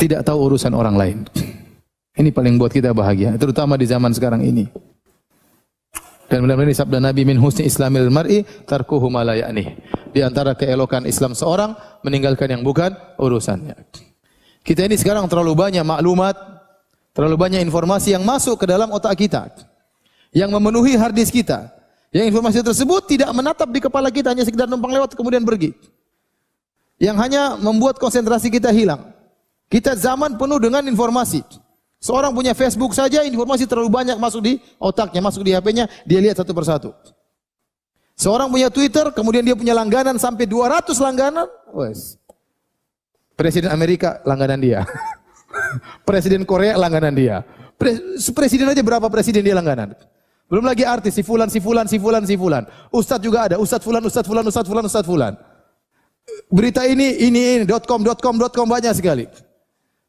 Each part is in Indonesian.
tidak tahu urusan orang lain. Ini paling buat kita bahagia, terutama di zaman sekarang ini. Dan benar-benar sabda Nabi, min husni islamil mar'i tarkuhu ma la ya'nih. Di antara keelokan Islam seorang meninggalkan yang bukan urusannya. Kita ini sekarang terlalu banyak maklumat, terlalu banyak informasi yang masuk ke dalam otak kita, yang memenuhi hard disk kita. Yang informasi tersebut tidak menatap di kepala kita, hanya sekedar numpang lewat kemudian pergi. Yang hanya membuat konsentrasi kita hilang. Kita zaman penuh dengan informasi. Seorang punya Facebook saja, informasi terlalu banyak masuk di otaknya, masuk di HP-nya, dia lihat satu persatu. Seorang punya Twitter, kemudian dia punya langganan sampai 200 langganan. Wes. Presiden Amerika langganan dia. Presiden Korea langganan dia. Presiden aja berapa presiden dia langganan. Belum lagi artis, si fulan. Ustadz juga ada, Ustadz fulan. Berita ini, .com banyak sekali.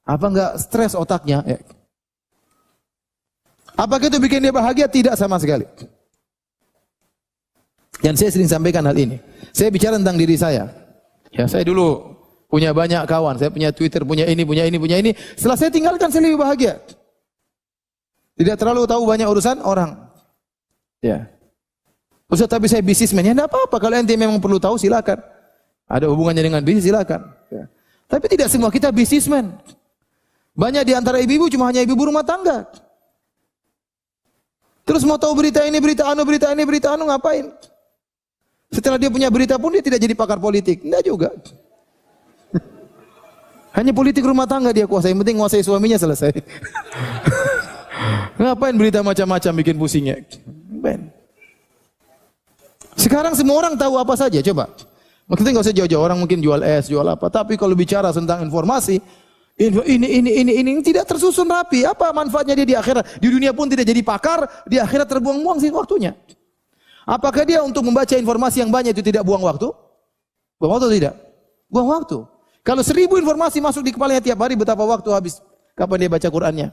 Apa enggak stres otaknya? Ya. Apakah itu bikin dia bahagia? Tidak sama sekali. Dan saya sering sampaikan hal ini. Saya bicara tentang diri saya. Ya, saya dulu punya banyak kawan, saya punya Twitter, punya ini. Setelah saya tinggalkan, saya lebih bahagia. Tidak terlalu tahu banyak urusan orang. Ya. Ustaz, tapi saya bisnismen. Ya, enggak apa-apa. Kalau ente memang perlu tahu, silakan. Ada hubungannya dengan bisnis, silakan. Ya. Tapi tidak semua kita bisnismen. Banyak di antara ibu-ibu cuma hanya ibu rumah tangga. Terus mau tahu berita ini, berita anu ngapain? Setelah dia punya berita pun dia tidak jadi pakar politik. Enggak juga. Hanya politik rumah tangga dia kuasai. Yang penting kuasai suaminya selesai. Ngapain berita macam-macam bikin pusingnya? Ben. Sekarang semua orang tahu apa saja, coba. Maksudnya enggak usah jauh-jauh, orang mungkin jual es, jual apa. Tapi kalau bicara tentang informasi, ini tidak tersusun rapi. Apa manfaatnya dia di akhirat? Di dunia pun tidak jadi pakar, di akhirat terbuang-buang sih waktunya. Apakah dia untuk membaca informasi yang banyak itu tidak buang waktu? Buang waktu tidak? Buang waktu. Kalau 1000 informasi masuk di kepalanya tiap hari, betapa waktu habis? Kapan dia baca Qur'annya?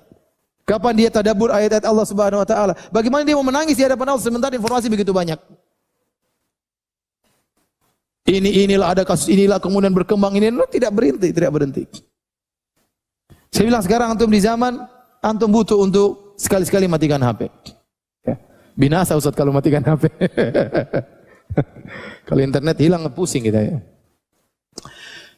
Kapan dia tadabbur ayat-ayat Allah Subhanahu wa taala? Bagaimana dia mau menangis di hadapan Allah sementara informasi begitu banyak? Inilah ada kasus inilah kemudian berkembang ini tidak berhenti. Saya bilang sekarang antum di zaman antum butuh untuk sekali-sekali matikan HP. Ya. Binasa Ustaz kalau matikan HP. Kalau internet hilang pusing kita ya.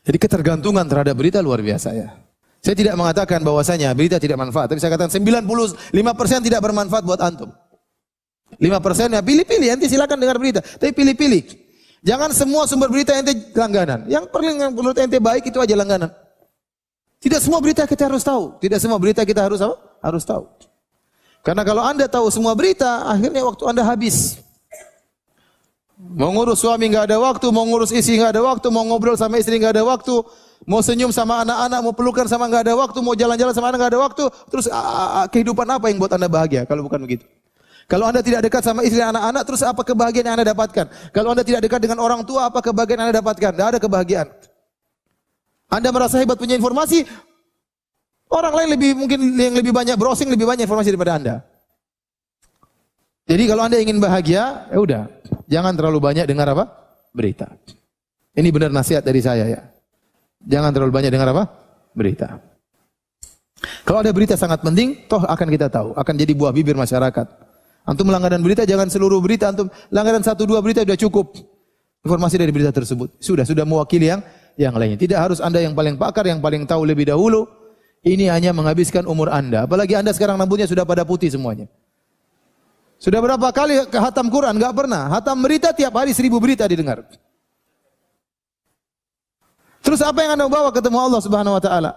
Jadi ketergantungan terhadap berita luar biasa ya. Saya tidak mengatakan bahwasanya berita tidak manfaat, tapi saya katakan 95% tidak bermanfaat buat antum. 5% ya pilih-pilih, ente silakan dengar berita, tapi pilih-pilih. Jangan semua sumber berita ente langganan. Yang menurut ente baik itu aja langganan. Tidak semua berita kita harus tahu. Tidak semua berita kita harus apa? Harus tahu. Karena kalau anda tahu semua berita, akhirnya waktu anda habis. Mau ngurus suami nggak ada waktu, mau ngurus istri nggak ada waktu, mau ngobrol sama istri nggak ada waktu, mau senyum sama anak-anak, mau pelukan sama nggak ada waktu, mau jalan-jalan sama anak nggak ada waktu. Terus kehidupan apa yang buat anda bahagia? Kalau bukan begitu. Kalau anda tidak dekat sama istri dan anak-anak, terus apa kebahagiaan yang anda dapatkan? Kalau anda tidak dekat dengan orang tua, apa kebahagiaan yang anda dapatkan? Tidak ada kebahagiaan. Anda merasa hebat punya informasi, orang lain yang lebih banyak browsing, lebih banyak informasi daripada anda. Jadi kalau anda ingin bahagia, ya udah, jangan terlalu banyak dengar apa? Berita. Ini benar nasihat dari saya ya. Jangan terlalu banyak dengar apa? Berita. Kalau ada berita sangat penting, toh akan kita tahu, akan jadi buah bibir masyarakat. Antum langganan berita, jangan seluruh berita, antum langganan 1-2 berita sudah cukup. Informasi dari berita tersebut sudah mewakili yang lainnya. Tidak harus anda yang paling pakar, yang paling tahu lebih dahulu. Ini hanya menghabiskan umur anda. Apalagi anda sekarang rambutnya sudah pada putih semuanya. Sudah berapa kali khatam Quran? Enggak pernah. Khatam berita tiap hari 1000 berita didengar. Terus apa yang anda bawa ketemu Allah Subhanahu Wa Taala?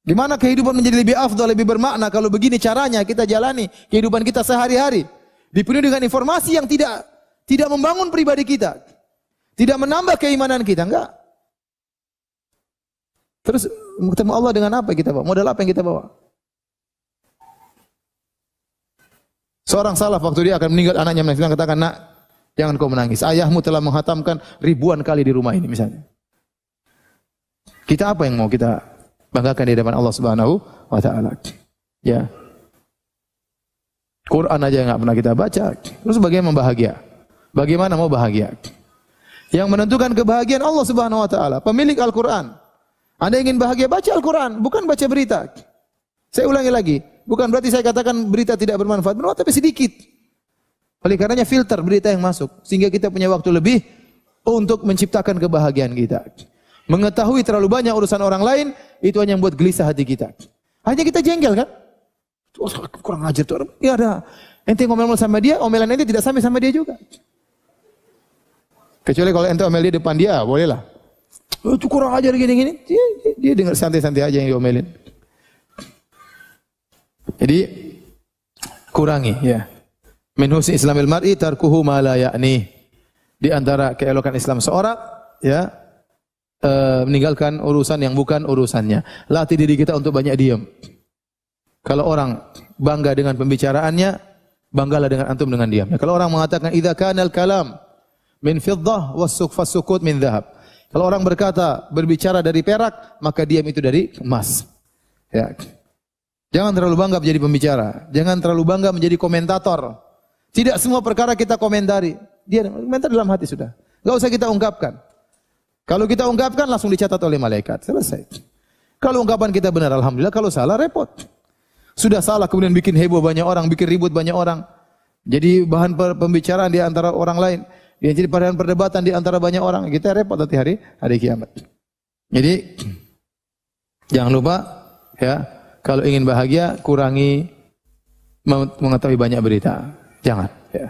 Gimana kehidupan menjadi lebih afdal, lebih bermakna kalau begini caranya kita jalani kehidupan kita sehari-hari. Dipenuhi dengan informasi yang tidak membangun pribadi kita. Tidak menambah keimanan kita, enggak. Terus ketemu Allah dengan apa kita bawa? Modal apa yang kita bawa? Seorang salaf waktu dia akan meninggal anaknya menangis, katakan, "Nak, jangan kau menangis. Ayahmu telah menghatamkan ribuan kali di rumah ini," misalnya. Kita apa yang mau kita banggakan di depan Allah Subhanahu wa taala? Ya. Quran aja enggak pernah kita baca. Terus bagaimana bahagia? Bagaimana mau bahagia? Yang menentukan kebahagiaan Allah Subhanahu wa taala, pemilik Al-Qur'an. Anda ingin bahagia, baca Al-Quran, bukan baca berita. Saya ulangi lagi, bukan berarti saya katakan berita tidak bermanfaat, bermanfaat tapi sedikit. Oleh karenanya filter berita yang masuk, sehingga kita punya waktu lebih untuk menciptakan kebahagiaan kita. Mengetahui terlalu banyak urusan orang lain, itu hanya membuat gelisah hati kita. Hanya kita jengkel kan? Oh, kurang ajar tuh orang. Ya ada. Ente ngomel sama dia, omelan ente tidak sampai sama dia juga. Kecuali kalau ente omel dia depan dia, bolehlah. Oh, itu kurang ajar gini-gini. Dia dengar santai-santai aja yang diomelin. Jadi kurangi ya. Min husni islamil mar'i tarkuhu ma la ya'ni. Di antara keelokan Islam seorang ya meninggalkan urusan yang bukan urusannya. Latih diri kita untuk banyak diam. Kalau orang bangga dengan pembicaraannya, banggalah dengan antum dengan diamnya. Kalau orang mengatakan idza kana al-kalam min fiddah was-sukut min dhahab. Kalau orang berkata berbicara dari perak, maka diam itu dari emas. Ya. Jangan terlalu bangga menjadi pembicara, jangan terlalu bangga menjadi komentator. Tidak semua perkara kita komentari. Dia komentar dalam hati sudah. Enggak usah kita ungkapkan. Kalau kita ungkapkan langsung dicatat oleh malaikat. Selesai. Kalau ungkapan kita benar alhamdulillah, kalau salah repot. Sudah salah kemudian bikin heboh banyak orang, bikin ribut banyak orang. Jadi bahan pembicaraan di antara orang lain. Dia jadi bahan perdebatan di antara banyak orang. Kita repot nanti hari kiamat. Jadi jangan lupa ya, kalau ingin bahagia kurangi mengetahui banyak berita. Jangan ya.